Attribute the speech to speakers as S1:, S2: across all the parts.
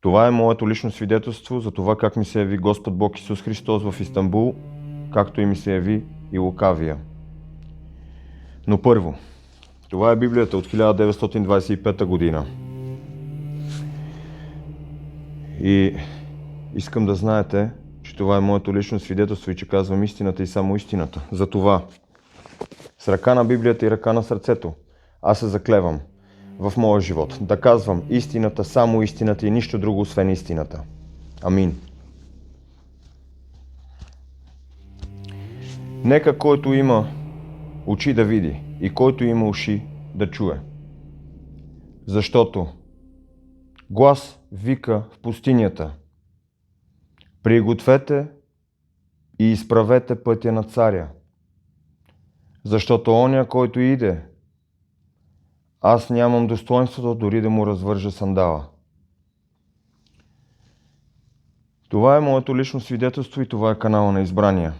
S1: Това е моето лично свидетелство за това как ми се яви Господ Бог Исус Христос в Истанбул, както и ми се яви и Лукавия. Но първо, това е Библията от 1925 година. И искам да знаете, че това е моето лично свидетелство и че казвам истината и само истината. Затова с ръка на Библията и ръка на сърцето аз се заклевам в моя живот да казвам истината, само истината и нищо друго освен истината. Амин. Нека който има очи да види и който има уши да чуе. Защото глас вика в пустинята: пригответе и изправете пътя на царя. Защото оня, който иде, аз нямам достоинството дори да му развържа сандала. Това е моето лично свидетелство и това е канала на избрания.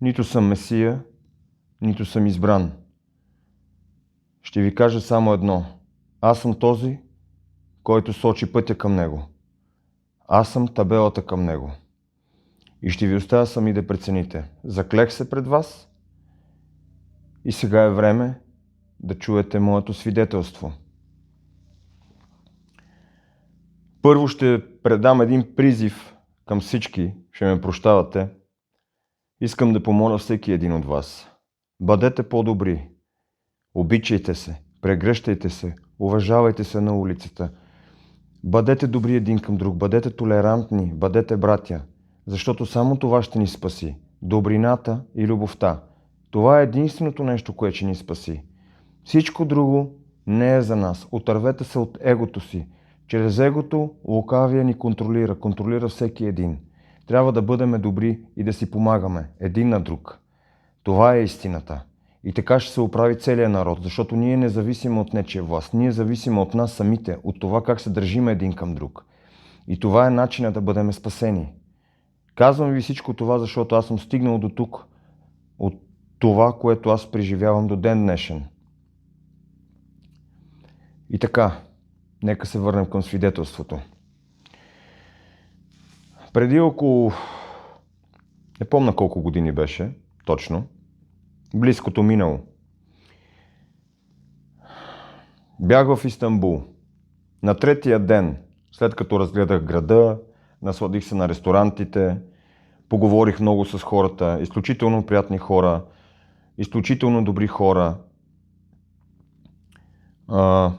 S1: Нито съм Месия, нито съм избран. Ще ви кажа само едно. Аз съм този, който сочи пътя към него. Аз съм табелата към него. И ще ви оставя сами да прецените. Заклех се пред вас и сега е време да чуете моето свидетелство. Първо ще предам един призив към всички, ще ме прощавате. Искам да помоля всеки един от вас. Бъдете по-добри. Обичайте се, прегръщайте се, уважавайте се на улицата. Бъдете добри един към друг, бъдете толерантни, бъдете братя, защото само това ще ни спаси. Добрината и любовта. Това е единственото нещо, което ще ни спаси. Всичко друго не е за нас. Отървете се от егото си. Чрез егото лукавия ни контролира всеки един. Трябва да бъдем добри и да си помагаме един на друг. Това е истината. И така ще се оправи целият народ, защото ние не зависим от нечия власт. Ние зависим от нас самите, от това как се държим един към друг. И това е начинът да бъдем спасени. Казвам ви всичко това, защото аз съм стигнал до тук, от това, което аз преживявам до ден днешен. И така, нека се върнем към свидетелството. Преди около, не помня колко години беше, точно, близкото минало. Бях в Истанбул. На третия ден, след като разгледах града, насладих се на ресторантите, поговорих много с хората, изключително приятни хора, изключително добри хора,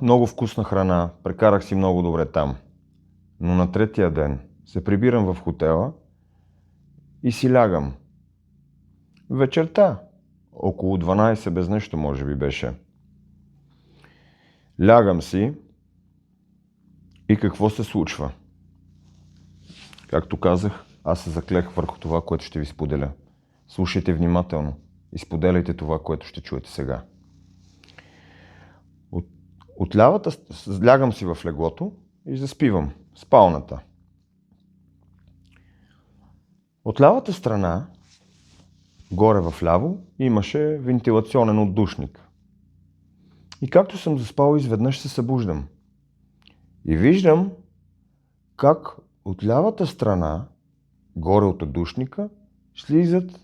S1: много вкусна храна, прекарах си много добре там. Но на третия ден се прибирам в хотела и си лягам. Вечерта, около 12 без нещо може би беше. Лягам си и какво се случва? Както казах, аз се заклех върху това, което ще ви споделя. Слушайте внимателно и споделяйте това, което ще чуете сега. От лявата, лягам си в леглото и заспивам. Спалната. От лявата страна, горе в ляво, имаше вентилационен отдушник. И както съм заспал, изведнъж се събуждам. И виждам как от лявата страна, горе от отдушника, слизат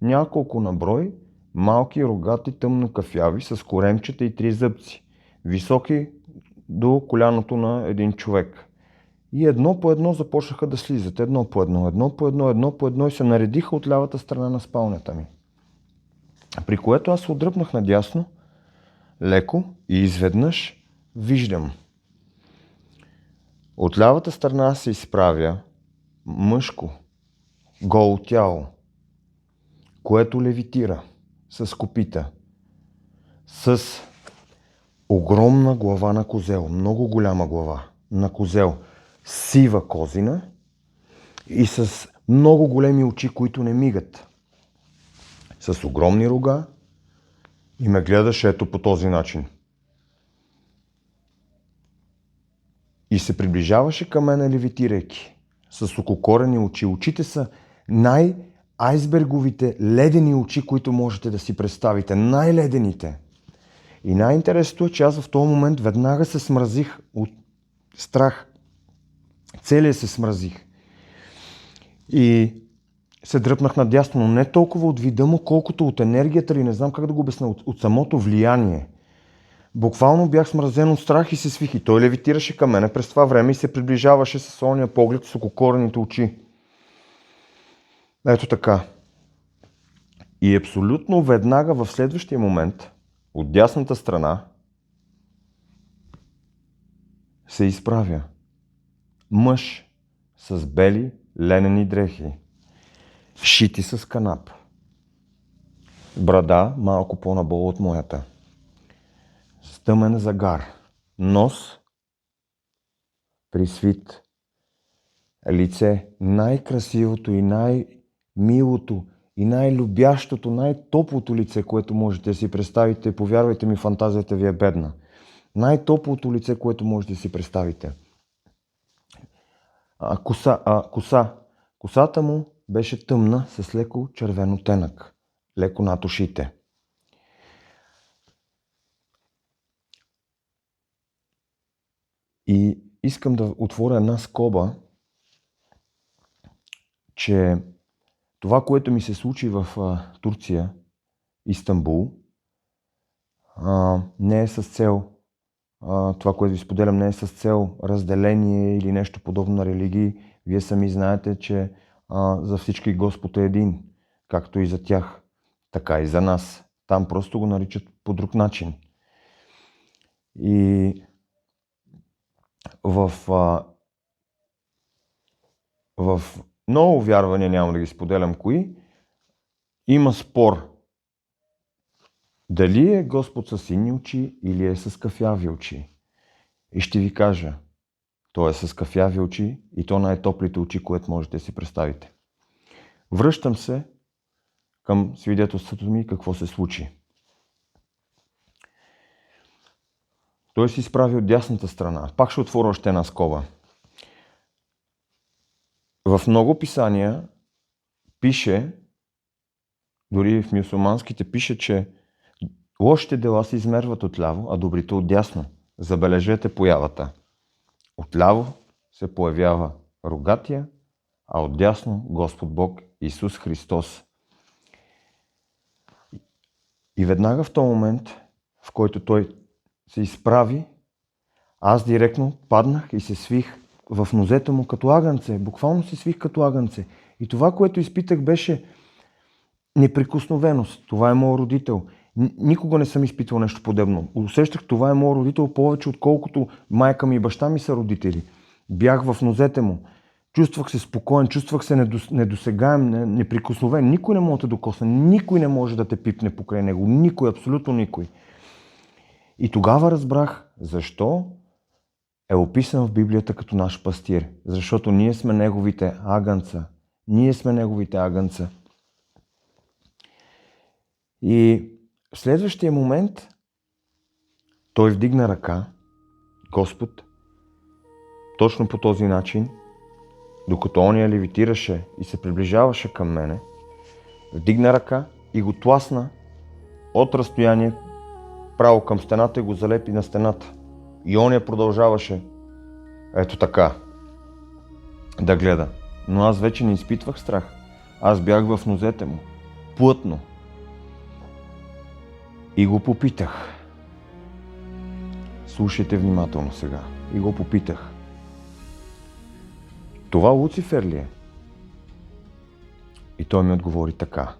S1: няколко на брой малки, рогати, тъмнокафяви с коремчета и 3 зъбци, високи до коляното на един човек. И едно по едно започнаха да слизат. Едно по едно и се наредиха от лявата страна на спалнята ми. При което аз се отдръпнах надясно, леко и изведнъж виждам. От лявата страна се изправя мъжко, голо тяло, което левитира с копита, с огромна глава на козел, много голяма глава на козел, сива козина и с много големи очи, които не мигат, с огромни рога и ме гледаше ето по този начин. И се приближаваше към мен левитирайки, с ококорени очи. Очите са най-айсберговите ледени очи, които можете да си представите. Най-ледените. И най-интересното е, че аз в този момент веднага се смразих от страх. Целия се смразих. И се дръпнах надясно, но не толкова от вида му, колкото от енергията или не знам как да го обясня, от самото влияние. Буквално бях смразен от страх и се свих. И той левитираше към мене през това време и се приближаваше с ония поглед с ококорените очи. Ето така. И абсолютно веднага в следващия момент от дясната страна се изправя мъж с бели ленени дрехи, шити с канап, брада малко по-наболо от моята, с тъмен загар, нос присвит, лице най-красивото и най-милото и най-любящото, най-топлото лице, което можете да си представите. Повярвайте ми, фантазията ви е бедна. Най-топлото лице, което можете да си представите. Косата му беше тъмна с леко червен оттенък, леко над ушите. И искам да отворя една скоба, че това, което ми се случи в Турция, Истанбул, не е с цел, това, което ви споделям, не е с цел разделение или нещо подобно на религии. Вие сами знаете, че за всички Господ е един, както и за тях, така и за нас. Там просто го наричат по друг начин. И в много вярвания, няма да ги споделям кои, има спор дали е Господ с сини очи или е с кафяви очи. И ще ви кажа, той е с кафяви очи и то най-топлите очи, което можете да си представите. Връщам се към свидетелството ми какво се случи. Той се изправи от дясната страна. Пак ще отворя още една скоба. В много писания пише, дори в мюсюлманските пише, че лошите дела се измерват отляво, а добрите отдясно. Забележете появата. Отляво се появява рогатия, а отдясно Господ Бог Исус Христос. И веднага в този момент, в който той се изправи, аз директно паднах и се свих в нозете му като агънце. Буквално се свих като агънце. И това, което изпитах, беше неприкосновеност. Това е моят родител. Никога не съм изпитвал нещо подобно. Усещах, това е моят родител повече, отколкото майка ми и баща ми са родители. Бях в нозете му. Чувствах се спокоен, чувствах се недосегаем, неприкосновен. Никой не може да докосне, никой не може да те пипне покрай него. Никой, абсолютно никой. И тогава разбрах защо е описан в Библията като наш пастир. Защото ние сме неговите агънца. Ние сме неговите агънца. И в следващия момент той вдигна ръка, Господ, точно по този начин, докато он я левитираше и се приближаваше към мене, вдигна ръка и го тласна от разстояние право към стената и го залепи на стената. И он я продължаваше ето така да гледа. Но аз вече не изпитвах страх. Аз бях в нозете му, плътно. И го попитах. Слушайте внимателно сега. И го попитах. Това Луцифер ли е? И той ми отговори така.